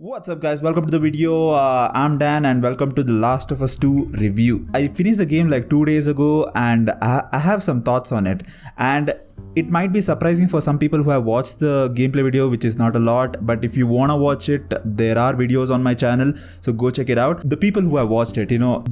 What's up guys, welcome to the video. I'm Dan and welcome to the Last of Us 2 review. I finished the game like 2 days ago and I have some thoughts on it, and it might be surprising for some people who have watched the gameplay video, which is not a lot, but if you wanna watch it, there are videos on my channel, so go check it out. The people who have watched it,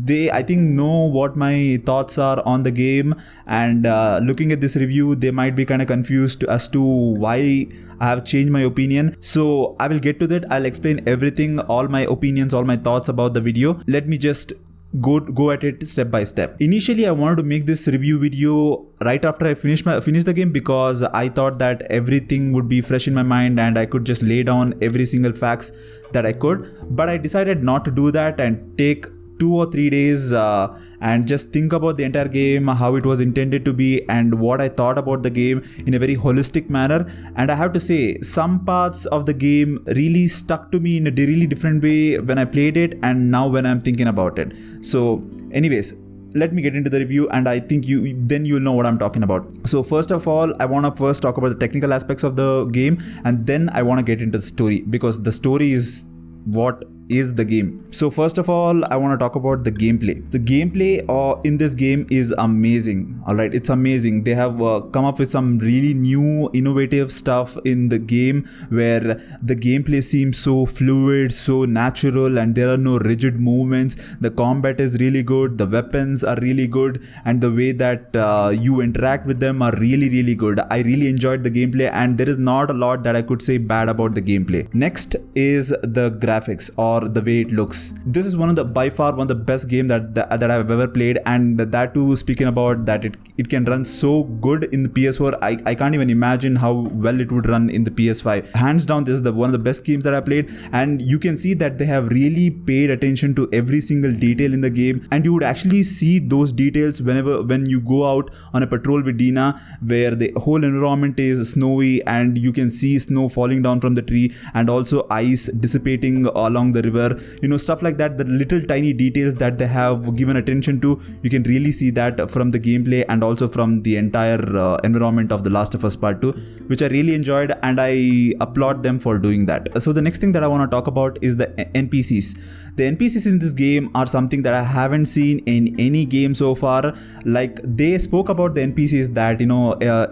they I think know what my thoughts are on the game, and looking at this review, they might be kind of confused as to why I have changed my opinion. So I will get to that. I'll explain everything, all my opinions, all my thoughts about the video. Let me just go at it step by step. Initially, I wanted to make this review video right after I finish the game, because I thought that everything would be fresh in my mind and I could just lay down every single facts that I could. But I decided not to do that and take 2 or 3 days and just think about the entire game, how it was intended to be, and what I thought about the game in a very holistic manner. And I have to say, some parts of the game really stuck to me in a really different way when I played it and now when I'm thinking about it. So anyways, let me get into the review, and I think you'll know what I'm talking about. So first of all, I want to first talk about the technical aspects of the game, and then I want to get into the story, because the story is what is the game. So first of all, I want to talk about the gameplay. The gameplay in this game is amazing. Alright, it's amazing. They have come up with some really new innovative stuff in the game, where the gameplay seems so fluid, so natural, and there are no rigid movements. The combat is really good, the weapons are really good, and the way that you interact with them are really good. I really enjoyed the gameplay, and there is not a lot that I could say bad about the gameplay. Next is the graphics, or the way it looks. This is by far one of the best game that I've ever played, and that too, speaking about that it can run so good in the PS4. I can't even imagine how well it would run in the PS5. Hands down, this is one of the best games that I played, and you can see that they have really paid attention to every single detail in the game, and you would actually see those details when you go out on a patrol with Dina, where the whole environment is snowy and you can see snow falling down from the tree, and also ice dissipating along the river, stuff like that. The little tiny details that they have given attention to, you can really see that from the gameplay and also from the entire environment of The Last of Us Part 2, which I really enjoyed, and I applaud them for doing that. So the next thing that I want to talk about is the NPCs. The NPCs in this game are something that I haven't seen in any game so far. Like, they spoke about the NPCs that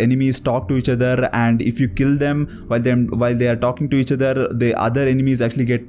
enemies talk to each other, and if you kill them while they are talking to each other, the other enemies actually get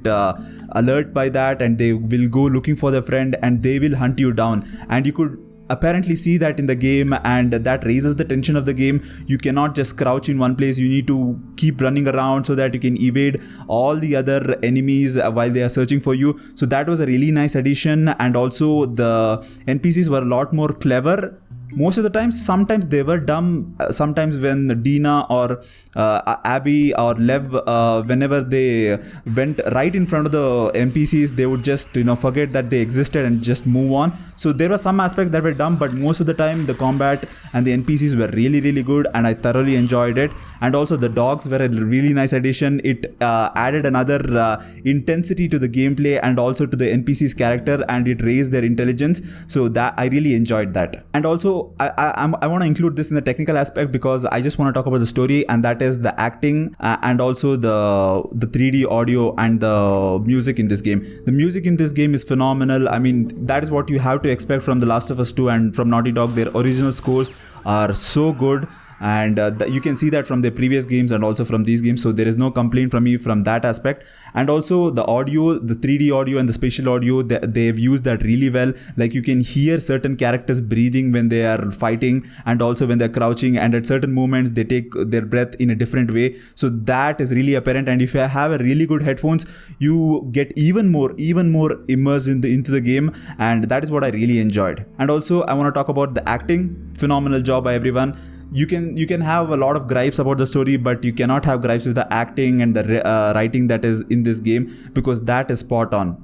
alert by that, and they will go looking for their friend and they will hunt you down. And you could apparently see that in the game, and that raises the tension of the game. You cannot just crouch in one place, you need to keep running around so that you can evade all the other enemies while they are searching for you. So that was a really nice addition, and also the NPCs were a lot more clever most of the time. Sometimes they were dumb. Sometimes when Dina or Abby or Lev, whenever they went right in front of the NPCs, they would just forget that they existed and just move on. So there were some aspects that were dumb, but most of the time the combat and the NPCs were really good, and I thoroughly enjoyed it. And also the dogs were a really nice addition. It added another intensity to the gameplay and also to the NPCs character, and it raised their intelligence. So that I really enjoyed that. And also I want to include this in the technical aspect, because I just want to talk about the story, and that is the acting and also the 3D audio and the music in this game. The music in this game is phenomenal. I mean, that is what you have to expect from The Last of Us 2 and from Naughty Dog. Their original scores are so good, and you can see that from their previous games and also from these games. So there is no complaint from me from that aspect. And also the audio, the 3D audio and the spatial audio, they've used that really well. Like, you can hear certain characters breathing when they are fighting, and also when they're crouching, and at certain moments they take their breath in a different way. So that is really apparent, and if you have a really good headphones, you get even more immersed into the game, and that is what I really enjoyed. And also I want to talk about the acting. Phenomenal job by everyone. You can have a lot of gripes about the story, but you cannot have gripes with the acting and the writing that is in this game, because that is spot on.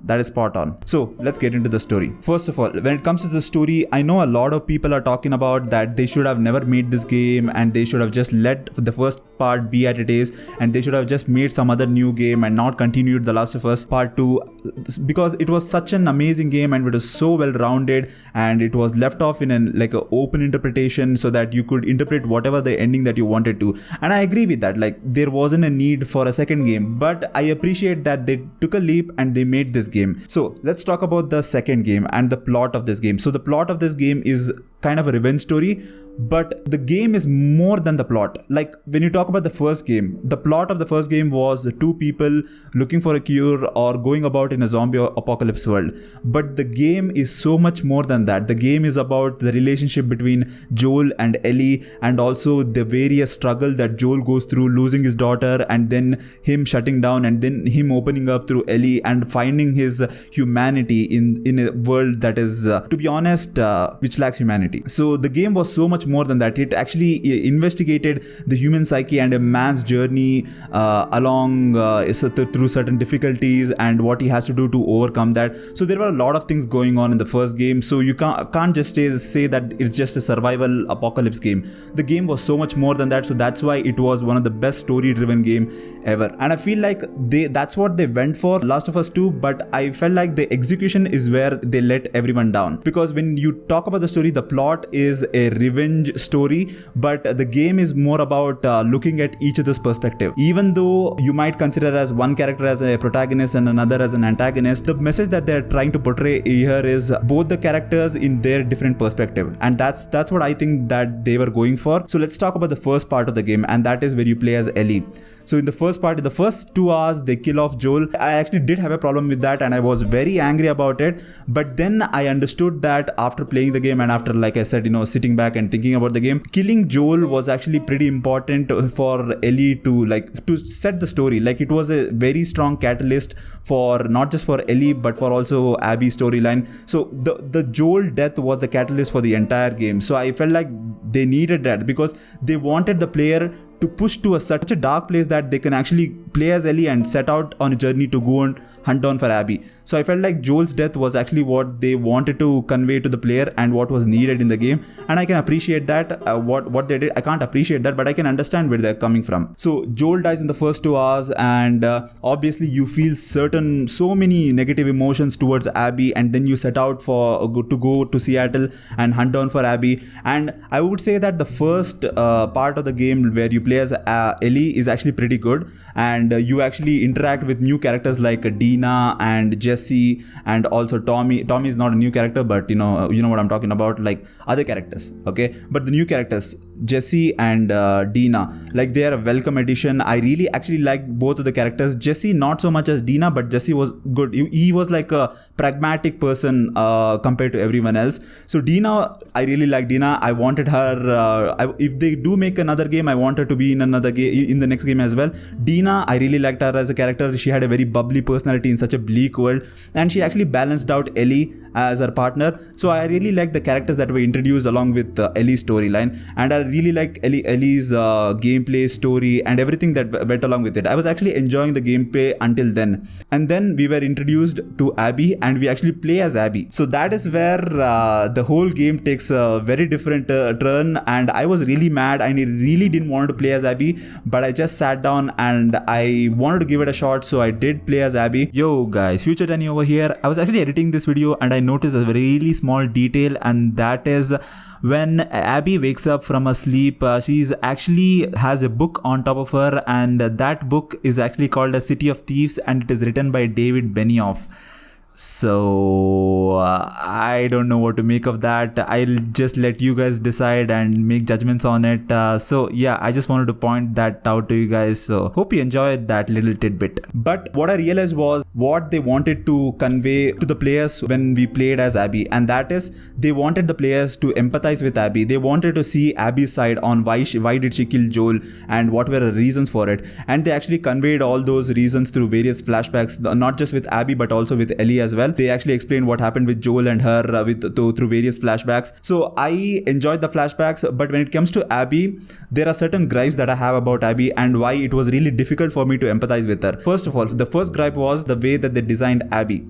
So let's get into the story. First of all, when it comes to the story, I know a lot of people are talking about that they should have never made this game, and they should have just let the first part be at it is, and they should have just made some other new game and not continued The Last of Us Part 2, because it was such an amazing game and it was so well rounded, and it was left off in an open interpretation, so that you could interpret it whatever the ending that you wanted to. And I agree with that. Like, there wasn't a need for a second game, but I appreciate that they took a leap and they made this game. So let's talk about the second game and the plot of this game. So the plot of this game is kind of a revenge story, but the game is more than the plot. Like, when you talk about the first game, the plot of the first game was two people looking for a cure or going about in a zombie apocalypse world. But the game is so much more than that. The game is about the relationship between Joel and Ellie, and also the various struggle that Joel goes through, losing his daughter and then him shutting down and then him opening up through Ellie and finding his humanity in a world that is, to be honest, which lacks humanity. So the game was so much more than that. It actually investigated the human psyche and a man's journey along through certain difficulties and what he has to do to overcome that. So there were a lot of things going on in the first game. So you can't just say that it's just a survival apocalypse game. The game was so much more than that. So that's why it was one of the best story-driven game ever. And I feel like that's what they went for Last of Us 2. But I felt like the execution is where they let everyone down. Because when you talk about the story, the plot is a revenge story, but the game is more about looking at each other's perspective. Even though you might consider as one character as a protagonist and another as an antagonist, the message that they're trying to portray here is both the characters in their different perspective, and that's what I think that they were going for. So let's talk about the first part of the game, and that is where you play as Ellie. So in the first part, the first 2 hours, they kill off Joel. I actually did have a problem with that and I was very angry about it. But then I understood that after playing the game and after, like I said, sitting back and thinking about the game, killing Joel was actually pretty important for Ellie to set the story. Like, it was a very strong catalyst for not just for Ellie but for also Abby's storyline. So the Joel death was the catalyst for the entire game. So I felt like they needed that because they wanted the player to push to such a dark place that they can actually play as Ellie and set out on a journey to go and hunt down for Abby. So I felt like Joel's death was actually what they wanted to convey to the player and what was needed in the game, and I can appreciate that. What they did, I can't appreciate that, but I can understand where they're coming from. So Joel dies in the first 2 hours, and obviously you feel so many negative emotions towards Abby, and then you set out to go to Seattle and hunt down for Abby. And I would say that the first part of the game where you play as Ellie is actually pretty good, and you actually interact with new characters like Dina and Jesse and also Tommy. Tommy is not a new character, but you know what I'm talking about, like other characters, okay? But the new characters, Jesse and Dina, like they are a welcome addition. I really actually liked both of the characters. Jesse not so much as Dina, but Jesse was good. He was like a pragmatic person compared to everyone else. So Dina, I really like Dina. I wanted her, if they do make another game, I want her to be in another game, in the next game as well. Dina, I really liked her as a character. She had a very bubbly personality in such a bleak world, and she actually balanced out Ellie as her partner. So I really liked the characters that were introduced along with Ellie's storyline, and I really liked Ellie's gameplay, story, and everything that went along with it. I was actually enjoying the gameplay until then, and then we were introduced to Abby, and we actually play as Abby. So that is where the whole game takes a very different turn, and I was really mad. I really didn't want to play as Abby, but I just sat down and I wanted to give it a shot, so I did play as Abby. Yo guys, Future Danny over here. I was actually editing this video and I noticed a really small detail, and that is when Abby wakes up from her sleep, she's actually has a book on top of her, and that book is actually called A City of Thieves, and it is written by David Benioff. So I don't know what to make of that. I'll just let you guys decide and make judgments on it. So yeah, I just wanted to point that out to you guys. So hope you enjoyed that little tidbit. But what I realized was what they wanted to convey to the players when we played as Abby, and that is they wanted the players to empathize with Abby. They wanted to see Abby's side on why did she kill Joel and what were the reasons for it, and they actually conveyed all those reasons through various flashbacks, not just with Abby but also with Ellie as well. They actually explained what happened with Joel and her through various flashbacks. So I enjoyed the flashbacks, but when it comes to Abby, there are certain gripes that I have about Abby and why it was really difficult for me to empathize with her. First of all, the first gripe was the way that they designed Abby.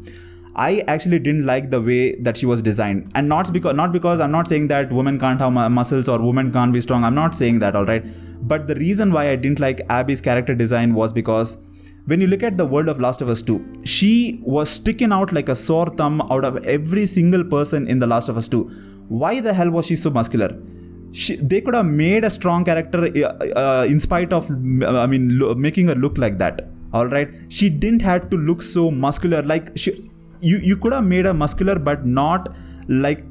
I actually didn't like the way that she was designed, and not because I'm not saying that women can't have muscles or women can't be strong. I'm not saying that, alright. But the reason why I didn't like Abby's character design was because when you look at the world of Last of Us 2, she was sticking out like a sore thumb out of every single person in the Last of Us 2. Why the hell was she so muscular? they could have made a strong character in spite of, making her look like that. All right, she didn't have to look so muscular. Like you could have made her muscular, but not like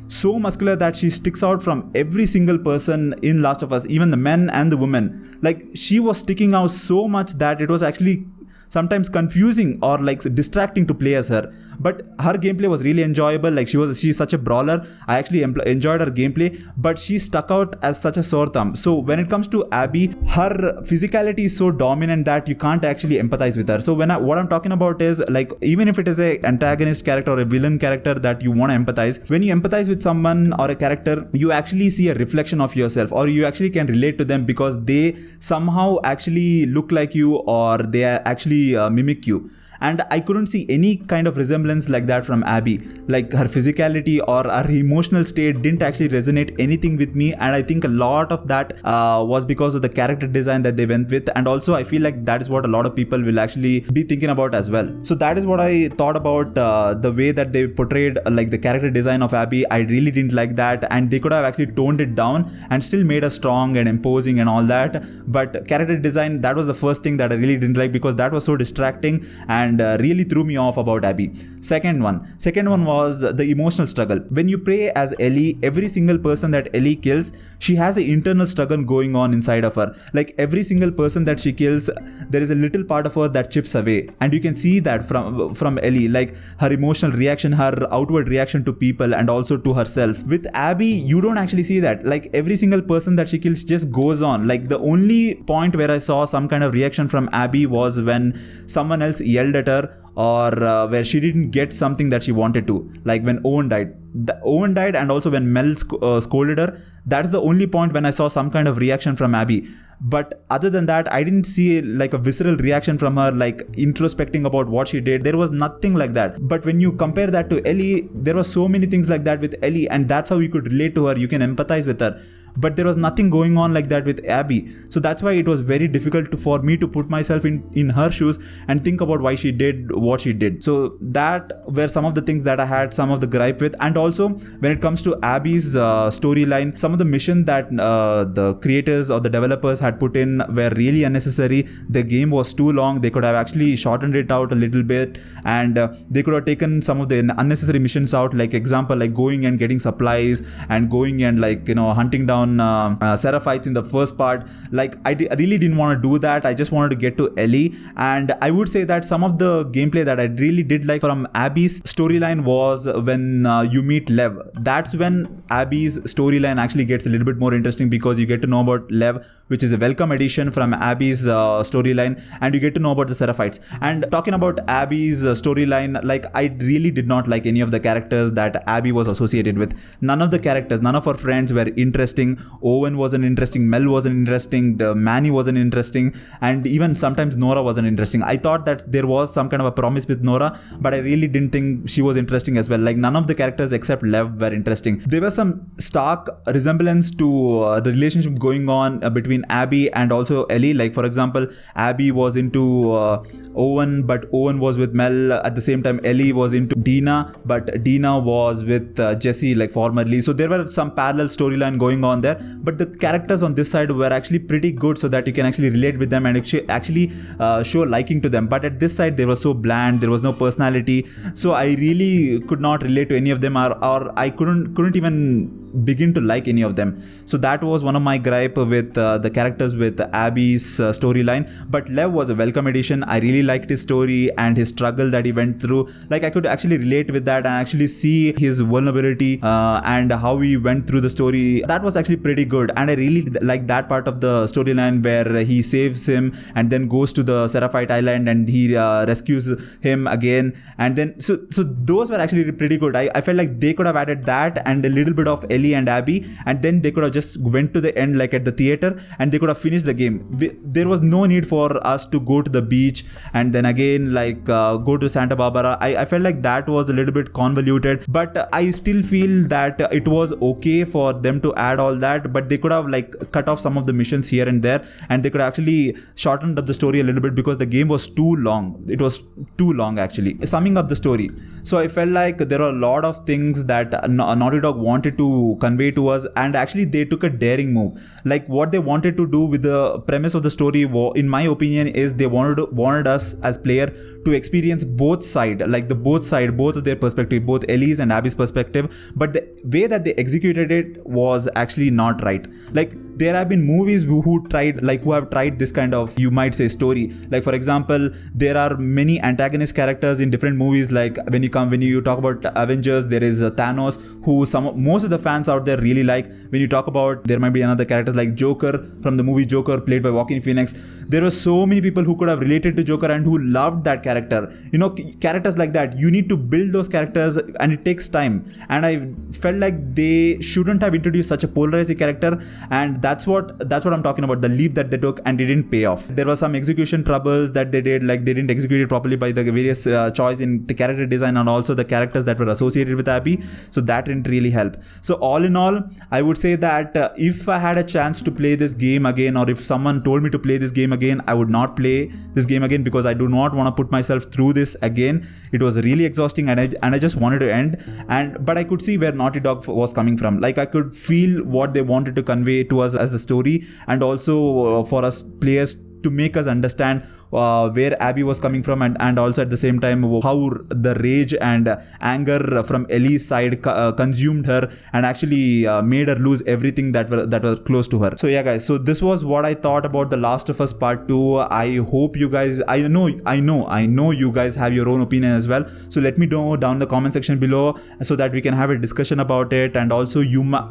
so muscular that she sticks out from every single person in Last of Us, even the men and the women. Like she was sticking out so much that it was actually sometimes confusing or like distracting to play as her. But her gameplay was really enjoyable. Like she's such a brawler. I actually enjoyed her gameplay, but she stuck out as such a sore thumb. So when it comes to Abby, her physicality is so dominant that you can't actually empathize with her. So what I'm talking about is, like, even if it is a antagonist character or a villain character that you want to empathize, when you empathize with someone or a character, you actually see a reflection of yourself, or you actually can relate to them because they somehow actually look like you, or they actually mimic you. And I couldn't see any kind of resemblance like that from Abby. Like her physicality or her emotional state didn't actually resonate anything with me, and I think a lot of that was because of the character design that they went with. And also I feel like that is what a lot of people will actually be thinking about as well. So that is what I thought about the way that they portrayed like the character design of Abby. I really didn't like that, and they could have actually toned it down and still made her strong and imposing and all that. But character design, that was the first thing that I really didn't like, because that was so distracting and really threw me off about Abby. Second one was the emotional struggle. When you play as Ellie, every single person that Ellie kills, she has an internal struggle going on inside of her. Like every single person that she kills, there is a little part of her that chips away, and you can see that from Ellie, like her emotional reaction, her outward reaction to people, and also to herself. With Abby, you don't actually see that. Like every single person that she kills just goes on. Like the only point where I saw some kind of reaction from Abby was when someone else yelled at her, or where she didn't get something that she wanted to, like when Owen died. And also when Mel scolded her. That's the only point when I saw some kind of reaction from Abby. But other than that, I didn't see like a visceral reaction from her, like introspecting about what she did. There was nothing like that. But when you compare that to Ellie, there were so many things like that with Ellie, and that's how you could relate to her. You can empathize with her. But there was nothing going on like that with Abby. So that's why it was very difficult for me to put myself in her shoes and think about why she did what she did. So that were some of the things that I had some of the gripe with. And also when it comes to Abby's storyline, some of the mission that the creators or the developers had put in were really unnecessary. The game was too long. They could have actually shortened it out a little bit, and they could have taken some of the unnecessary missions out. Like example, like going and getting supplies and going and hunting down Seraphites in the first part. Like I really didn't want to do that. I just wanted to get to Ellie. And I would say that some of the gameplay that I really did like from Abby's storyline was when you meet Lev. That's when Abby's storyline actually gets a little bit more interesting, because you get to know about Lev, which is a welcome addition from Abby's storyline, and you get to know about the Seraphites. And talking about Abby's storyline, like I really did not like any of the characters that Abby was associated with. None of the characters, none of her friends were interesting. Owen wasn't interesting, Mel wasn't interesting, Manny wasn't interesting, and even sometimes Nora wasn't interesting. I thought that there was some kind of a promise with Nora, but I really didn't think she was interesting as well. Like none of the characters except Lev were interesting. There was some stark resemblance to the relationship going on between Abby and also Ellie. Like for example, Abby was into Owen, but Owen was with Mel. At the same time, Ellie was into Dina, but Dina was with Jesse, like formerly. So there were some parallel storyline going on there, but the characters on this side were actually pretty good, so that you can actually relate with them and actually show liking to them. But at this side, they were so bland. There was no personality, so I really could not relate to any of them, or I couldn't even begin to like any of them. So that was one of my gripe with the characters with Abby's storyline. But Lev was a welcome addition. I really liked his story and his struggle that he went through. Like I could actually relate with that and actually see his vulnerability and how he went through the story. That was actually pretty good, and I really like that part of the storyline where he saves him and then goes to the Seraphite Island and he rescues him again. And then so those were actually pretty good. I felt like they could have added that and a little bit of Ellie and Abby, and then they could have just went to the end like at the theater and they could have finished the game. There was no need for us to go to the beach and then again like go to Santa Barbara. I felt like that was a little bit convoluted, but I still feel that it was okay for them to add all that, but they could have like cut off some of the missions here and there, and they could actually shortened up the story a little bit because the game was too long. It was too long actually. Summing up the story, so I felt like there are a lot of things that Naughty Dog wanted to to convey to us, and actually they took a daring move. Like what they wanted to do with the premise of the story, in my opinion, is they wanted us as player to experience both both of their perspective, both Ellie's and Abby's perspective, but the way that they executed it was actually not right. Like there have been movies who have tried this kind of, you might say, story. Like for example, there are many antagonist characters in different movies. Like when you talk about Avengers, there is Thanos, who most of the fans out there really like. When you talk about, there might be another characters like Joker from the movie Joker, played by Joaquin Phoenix. There were so many people who could have related to Joker and who loved that character. Characters like that, you need to build those characters, and it takes time. And I felt like they shouldn't have introduced such a polarizing character, and that's what I'm talking about, the leap that they took, and it didn't pay off. There was some execution troubles that they did, like they didn't execute it properly by the various choice in the character design, and also the characters that were associated with Abby, so that didn't really help. So all in all, I would say that if I had a chance to play this game again, or if someone told me to play this game again, I would not play this game again, because I do not want to put myself through this again. It was really exhausting, and I just wanted to end. But I could see where Naughty Dog was coming from. Like I could feel what they wanted to convey to us as the story, and also for us players to make us understand where Abby was coming from, and also at the same time how the rage and anger from Ellie's side consumed her and actually made her lose everything that was close to her. So yeah guys, so this was what I thought about The Last of Us Part 2. I hope you guys, I know you guys have your own opinion as well, so let me know down in the comment section below, so that we can have a discussion about it, and also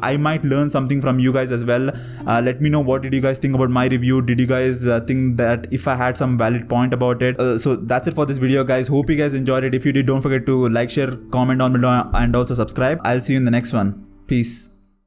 I might learn something from you guys as well. Let me know, what did you guys think about my review? Did you guys think that if I had some valid point about it? So that's it for this video guys. Hope you guys enjoyed it. If you did, don't forget to like, share, comment down below, and also subscribe. I'll see you in the next one. Peace.